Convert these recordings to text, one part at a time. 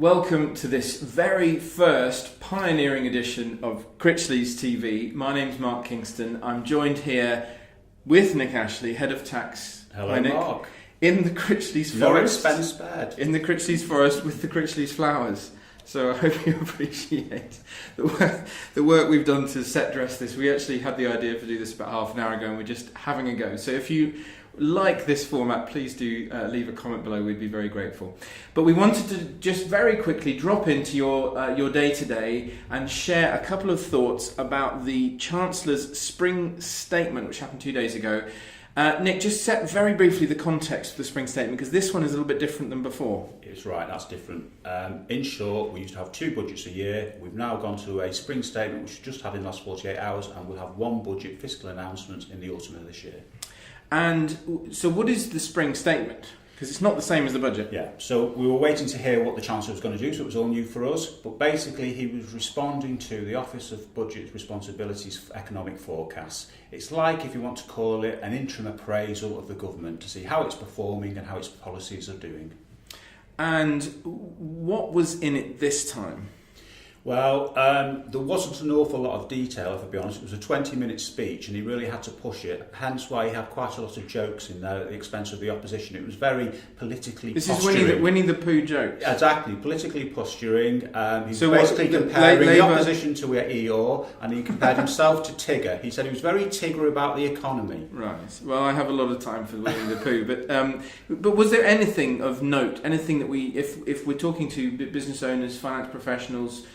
Welcome to this very first pioneering edition of Critchleys TV. My name's Mark Kingston. I'm joined here with Nick Ashley, Head of Tax. Hello, Nick. Mark. In the Critchleys No Forest. expense spared. In the Critchleys Forest with the Critchleys flowers. So I hope you appreciate the work we've done to set dress this. We actually had the idea to do this about half an hour ago and we're just having a go. So if you like this format, please do leave a comment below. We'd be very grateful. But we wanted to just very quickly drop into your day today and share a couple of thoughts about the Chancellor's spring statement, which happened 2 days ago. Nick, just set very briefly the context of the spring statement, because this one is a little bit different than before. It's right, that's different. In short, we used to have 2 budgets a year. We've now gone to a spring statement, which we just had in the last 48 hours, and we'll have 1 budget fiscal announcement in the autumn of this year. And so what is the spring statement? Because it's not the same as the budget. Yeah, so we were waiting to hear what the Chancellor was going to do, so it was all new for us. But basically, he was responding to the Office of Budget Responsibility's economic forecasts. It's like, if you want to call it, an interim appraisal of the government to see how it's performing and how its policies are doing. And what was in it this time? Well, there wasn't an awful lot of detail, if I'll be honest. It was a 20-minute speech and he really had to push it, hence why he had quite a lot of jokes in there at the expense of the opposition. It was very politically posturing. This is Winnie the Pooh jokes? Exactly, politically posturing. He So was basically comparing the Labour opposition to Eeyore, and he compared himself to Tigger. He said he was very Tigger about the economy. Right. Well, I have a lot of time for Winnie the Pooh, but was there anything of note? Anything that if we're talking to business owners, finance professionals,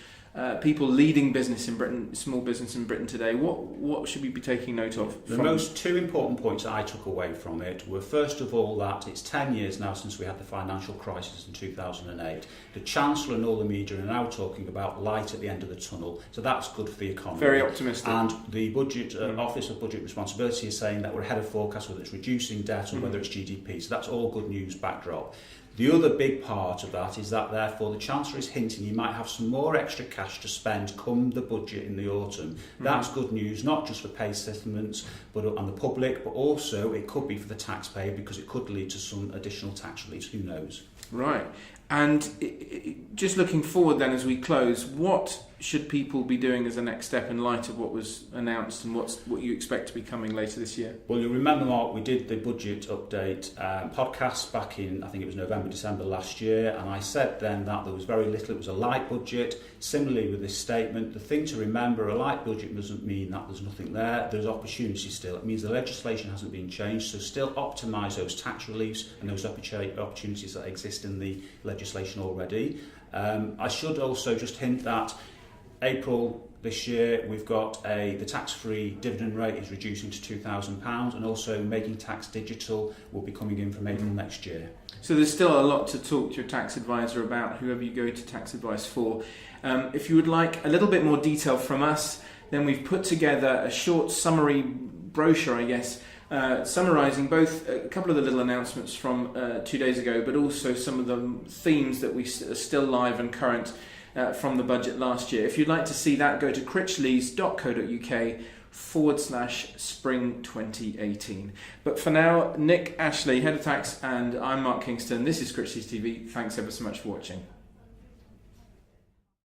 people leading business in Britain, small business in Britain today, what should we be taking note of? The most 2 important points that I took away from it were, first of all, that it's 10 years now since we had the financial crisis in 2008. The Chancellor and all the media are now talking about light at the end of the tunnel, so that's good for the economy. Very optimistic. And the budget Office of Budget Responsibility is saying that we're ahead of forecast, whether it's reducing debt or whether it's GDP, so that's all good news backdrop. The other big part of that is that, therefore, the Chancellor is hinting he might have some more extra cash to spend come the budget in the autumn. That's good news, not just for pay settlements and the public, but also it could be for the taxpayer, because it could lead to some additional tax reliefs. Who knows? Right. And just looking forward then as we close, what should people be doing as a next step in light of what was announced and what you expect to be coming later this year? Well, you'll remember, Mark, we did the budget update podcast back in, I think it was November, December last year, and I said then that there was very little. It was a light budget. Similarly with this statement, the thing to remember, a light budget doesn't mean that there's nothing there. There's opportunity still. It means the legislation hasn't been changed, so still optimise those tax reliefs and those opportunities that exist in the legislation already. I should also just hint that April this year we've got the tax-free dividend rate is reducing to £2,000, and also making tax digital will be coming in from April next year. So there's still a lot to talk to your tax advisor about, whoever you go to tax advice for. If you would like a little bit more detail from us, then we've put together a short summary brochure, I guess, summarising both a couple of the little announcements from 2 days ago, but also some of the themes that are still live and current from the budget last year. If you'd like to see that, go to critchleys.co.uk/spring 2018. But for now, Nick Ashley, Head of Tax, and I'm Mark Kingston. This is Critchleys TV. Thanks ever so much for watching.